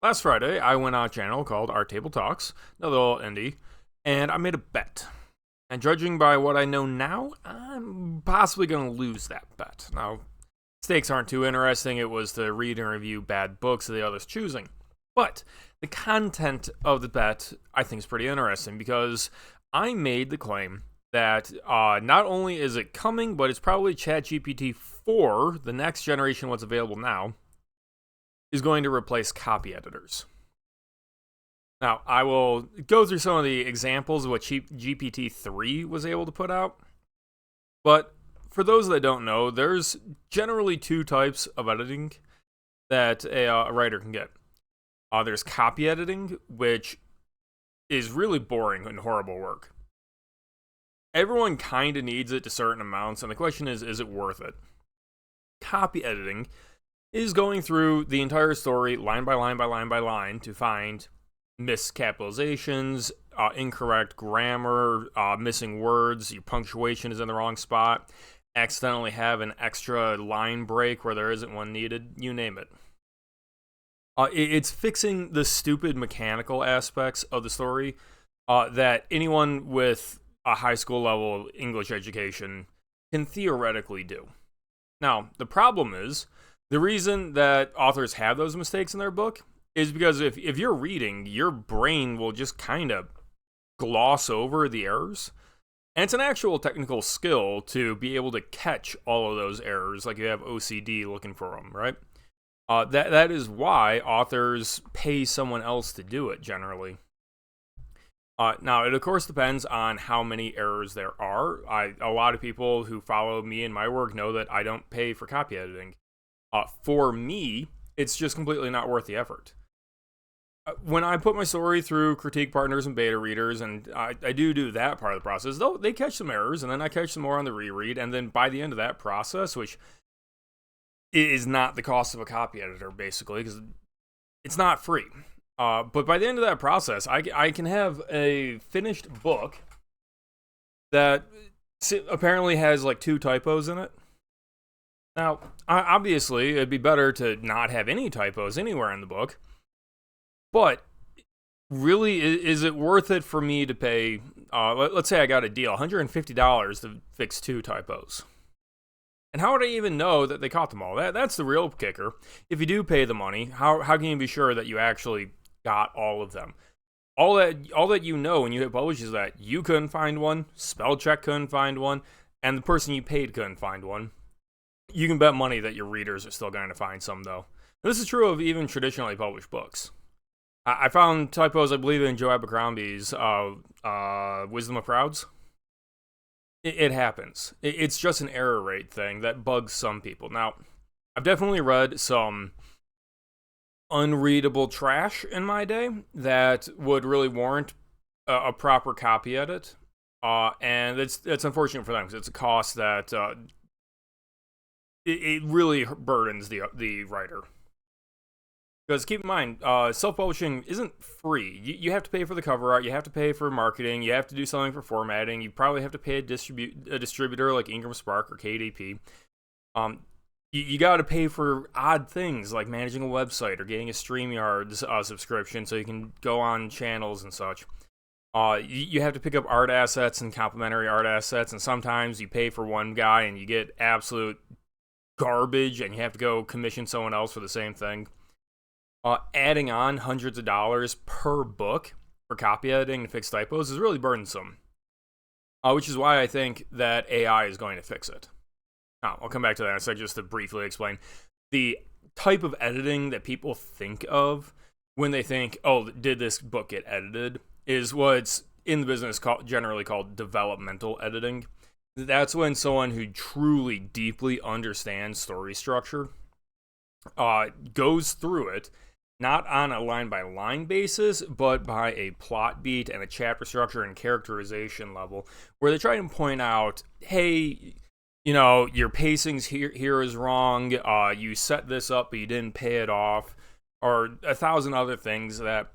Last Friday, I went on a channel called Our Table Talks, another little indie, and I made a bet. And judging by what I know now, I'm possibly going to lose that bet. Now, stakes aren't too interesting. It was to read and review bad books of the other's choosing. But the content of the bet, I think, is pretty interesting because I made the claim that not only is it coming, but it's probably ChatGPT4, the next generation, what's available now, is going to replace copy editors. Now, I will go through some of the examples of what GPT-3 was able to put out. But for those that don't know, there's generally two types of editing that a writer can get. There's copy editing, which is really boring and horrible work. Everyone kind of needs it to certain amounts, and the question is it worth it? Copy editing is going through the entire story line by line by line by line to find miscapitalizations, incorrect grammar, missing words, your punctuation is in the wrong spot, accidentally have an extra line break where there isn't one needed, you name it. It's fixing the stupid mechanical aspects of the story that anyone with a high school level English education can theoretically do. Now, the problem is, the reason that authors have those mistakes in their book is because if you're reading, your brain will just kind of gloss over the errors. And it's an actual technical skill to be able to catch all of those errors, like you have OCD looking for them, right? That is why authors pay someone else to do it, generally. Now, it of course depends on how many errors there are. A lot of people who follow me and my work know that I don't pay for copy editing. For me, it's just completely not worth the effort. When I put my story through critique partners and beta readers, and I do that part of the process, though they catch some errors, and then I catch some more on the reread, and then by the end of that process, which is not the cost of a copy editor, basically, because it's not free. But by the end of that process, I can have a finished book that apparently has like 2 typos in it. Now, obviously, it'd be better to not have any typos anywhere in the book, but really, is it worth it for me to pay, let's say I got a deal, $150 to fix 2 typos? And how would I even know that they caught them all? That's the real kicker. If you do pay the money, how can you be sure that you actually got all of them? All that you know when you hit publish is that you couldn't find one, spell check couldn't find one, and the person you paid couldn't find one. You can bet money that your readers are still going to find some, though. And this is true of even traditionally published books. I found typos, I believe, in Joe Abercrombie's Wisdom of Crowds. It happens. It's just an error rate thing that bugs some people. Now, I've definitely read some unreadable trash in my day that would really warrant a proper copy edit. And it's unfortunate for them because it's a cost that it really burdens the writer. Because keep in mind, self-publishing isn't free. You have to pay for the cover art, you have to pay for marketing, you have to do something for formatting, you probably have to pay a distributor like Ingram Spark or KDP. You got to pay for odd things like managing a website or getting a StreamYard subscription so you can go on channels and such. You have to pick up art assets and complementary art assets, and sometimes you pay for one guy and you get absolute garbage and you have to go commission someone else for the same thing. Adding on hundreds of dollars per book for copy editing to fix typos is really burdensome, which is why I think that AI is going to fix it. Now, I'll come back to that in a second just to briefly explain. The type of editing that people think of when they think, oh, did this book get edited, is what's in the business generally called developmental editing. That's when someone who truly deeply understands story structure goes through it, not on a line-by-line basis, but by a plot beat and a chapter structure and characterization level, where they try to point out, hey, you know, your pacing's here is wrong, you set this up, but you didn't pay it off, or 1,000 other things that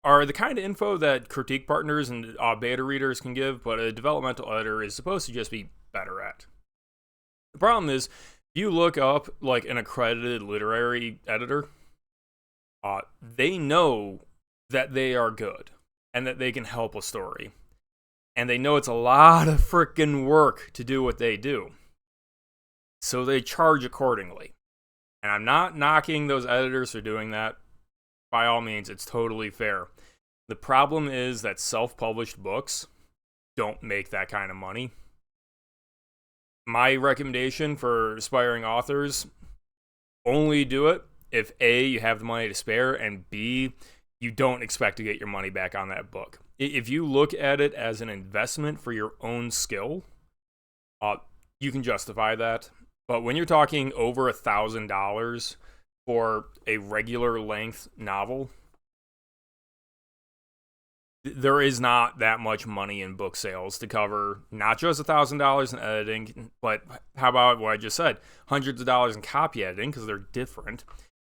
are the kind of info that critique partners and beta readers can give, but a developmental editor is supposed to just be better at. The problem is, if you look up like an accredited literary editor, They know that they are good and that they can help a story. And they know it's a lot of freaking work to do what they do. So they charge accordingly. And I'm not knocking those editors for doing that. By all means, it's totally fair. The problem is that self-published books don't make that kind of money. My recommendation for aspiring authors, only do it if A, you have the money to spare, and B, you don't expect to get your money back on that book. If you look at it as an investment for your own skill, you can justify that. But when you're talking over $1,000 for a regular length novel, there is not that much money in book sales to cover not just $1,000 in editing, but how about what I just said? Hundreds of dollars in copy editing, because they're different.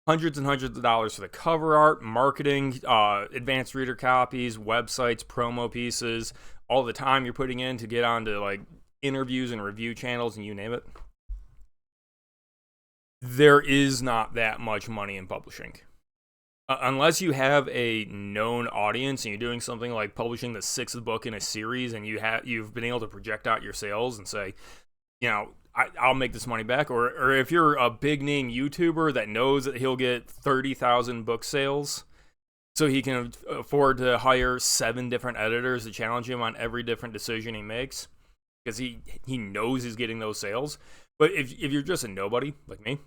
Hundreds and hundreds of dollars for the cover art, marketing, advanced reader copies, websites, promo pieces, all the time you're putting in to get onto like interviews and review channels and you name it. There is not that much money in publishing. Unless you have a known audience and you're doing something like publishing the 6th book in a series and you've been able to project out your sales and say, I'll make this money back. Or if you're a big name YouTuber that knows that he'll get 30,000 book sales, so he can afford to hire 7 different editors to challenge him on every different decision he makes, because he knows he's getting those sales. But if you're just a nobody like me,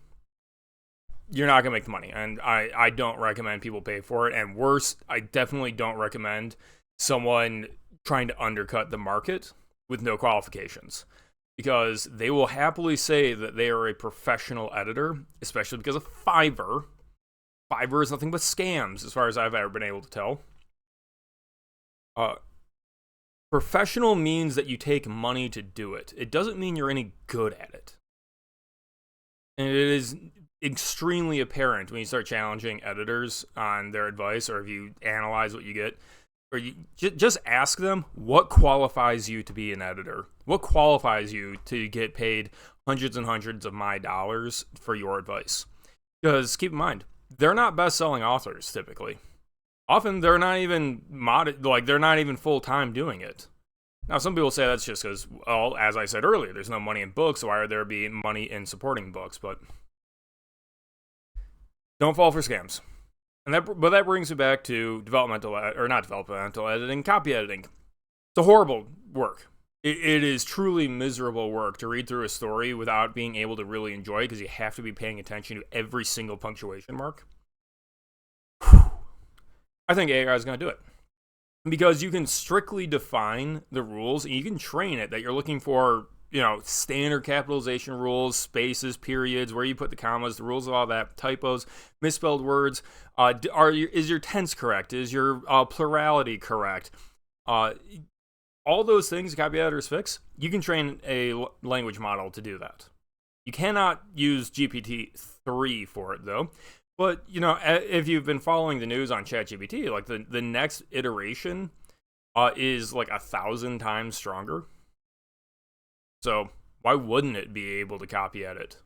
you're not going to make the money. And I don't recommend people pay for it. And worse, I definitely don't recommend someone trying to undercut the market with no qualifications, because they will happily say that they are a professional editor, especially because of Fiverr. Fiverr is nothing but scams, as far as I've ever been able to tell. Professional means that you take money to do it. It doesn't mean you're any good at it. And it is extremely apparent when you start challenging editors on their advice, or if you analyze what you get, or you just ask them, what qualifies you to be an editor? What qualifies you to get paid hundreds and hundreds of my dollars for your advice? Because keep in mind, they're not best-selling authors typically. Often they're not even they're not even full-time doing it. Now, some people say that's just because, well, as I said earlier, there's no money in books, so why are there be money in supporting books? But don't fall for scams. But that brings me back to not developmental editing, copy editing. It's a horrible work. It is truly miserable work to read through a story without being able to really enjoy it, because you have to be paying attention to every single punctuation mark. I think AI is going to do it, because you can strictly define the rules and you can train it that you're looking for, standard capitalization rules, spaces, periods, where you put the commas, the rules of all that, typos, misspelled words. Is your tense correct? Is your plurality correct? All those things copy editors fix. You can train a language model to do that. You cannot use GPT-3 for it, though. But, if you've been following the news on ChatGPT, like the next iteration is like 1,000 times stronger. So why wouldn't it be able to copy edit?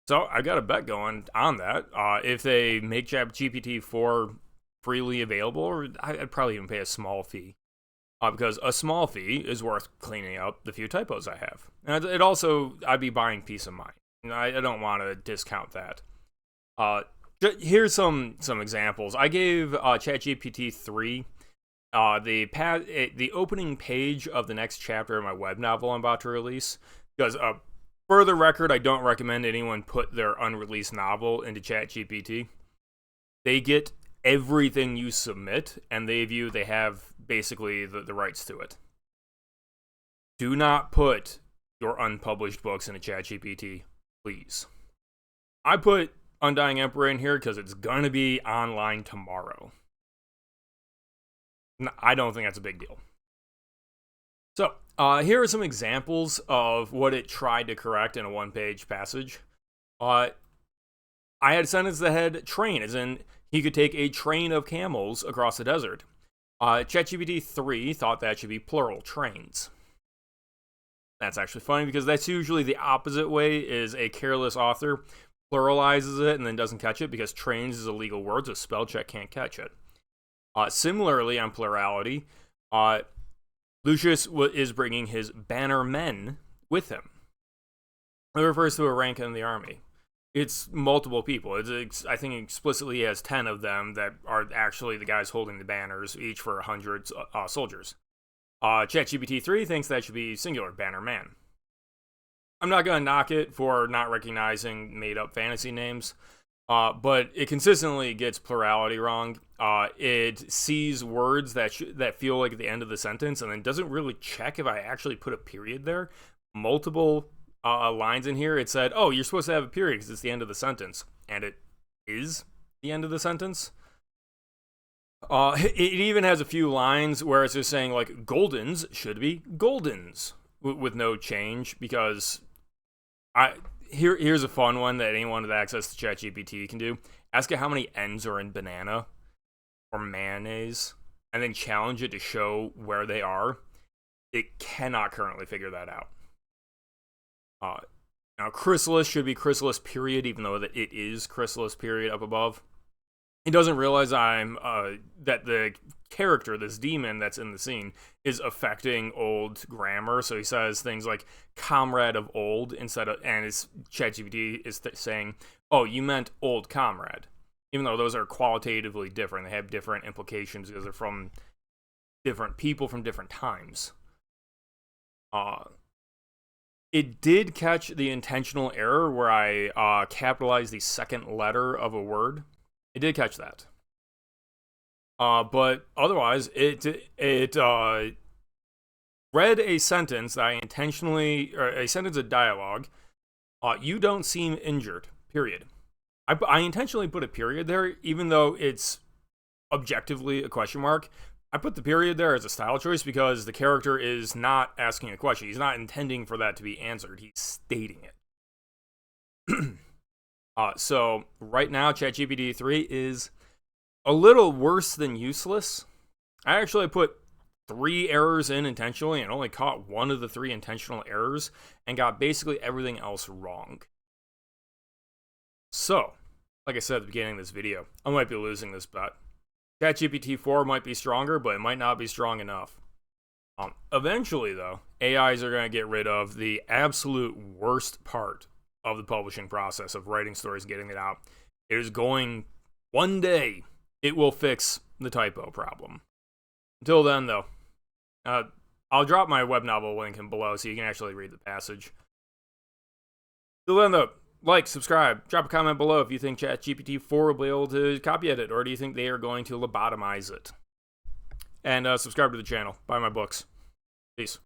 So I got a bet going on that. If they make GPT4 freely available, I'd probably even pay a small fee. Because a small fee is worth cleaning up the few typos I have. And it also, I'd be buying peace of mind. I don't want to discount that. Here's some examples. I gave ChatGPT 3 the opening page of the next chapter of my web novel I'm about to release. Because, for the record, I don't recommend anyone put their unreleased novel into ChatGPT. They get everything you submit, and they have basically the rights to it. Do not put your unpublished books into ChatGPT, please. I put Undying Emperor in here because it's going to be online tomorrow. I don't think that's a big deal. So, here are some examples of what it tried to correct in a one-page passage. I had a sentence that had train, as in he could take a train of camels across the desert. ChatGPT 3 thought that should be plural, trains. That's actually funny, because that's usually the opposite way, is a careless author pluralizes it and then doesn't catch it because trains is a legal word, so spell check can't catch it. Similarly, on plurality, Lucius is bringing his banner men with him. It refers to a rank in the army. It's multiple people. I think explicitly has 10 of them that are actually the guys holding the banners, each for 100 soldiers. ChatGPT4 thinks that should be singular, banner man. I'm not going to knock it for not recognizing made-up fantasy names, but it consistently gets plurality wrong. It sees words that feel like at the end of the sentence and then doesn't really check if I actually put a period there. Multiple lines in here, it said, oh, you're supposed to have a period because it's the end of the sentence. And it is the end of the sentence. It even has a few lines where it's just saying, like, Goldens should be Goldens with no change, because here's a fun one that anyone with access to ChatGPT can do. Ask it how many N's are in banana or mayonnaise, and then challenge it to show where they are. It cannot currently figure that out. Now, chrysalis should be chrysalis period, even though it is chrysalis period up above. He doesn't realize that the character, this demon that's in the scene, is affecting old grammar. So he says things like comrade of old instead of, and his ChatGPT is saying, oh, you meant old comrade. Even though those are qualitatively different. They have different implications because they're from different people from different times. It did catch the intentional error where I capitalized the second letter of a word. It did catch that. But otherwise, it read a sentence that I intentionally, or a sentence of dialogue. You don't seem injured, period. I intentionally put a period there, even though it's objectively a question mark. I put the period there as a style choice because the character is not asking a question. He's not intending for that to be answered. He's stating it. So right now, ChatGPT4 is a little worse than useless. I actually put 3 errors in intentionally and only caught 1 of the 3 intentional errors and got basically everything else wrong. So, like I said at the beginning of this video, I might be losing this bet. ChatGPT4 might be stronger, but it might not be strong enough. Eventually, though, AIs are going to get rid of the absolute worst part of the publishing process of writing stories and getting it out. It is going, one day, it will fix the typo problem. Until then, though, I'll drop my web novel link in below so you can actually read the passage. Till then, though, like, subscribe, drop a comment below if you think ChatGPT4 will be able to copy edit, or do you think they are going to lobotomize it? And subscribe to the channel. Buy my books. Peace.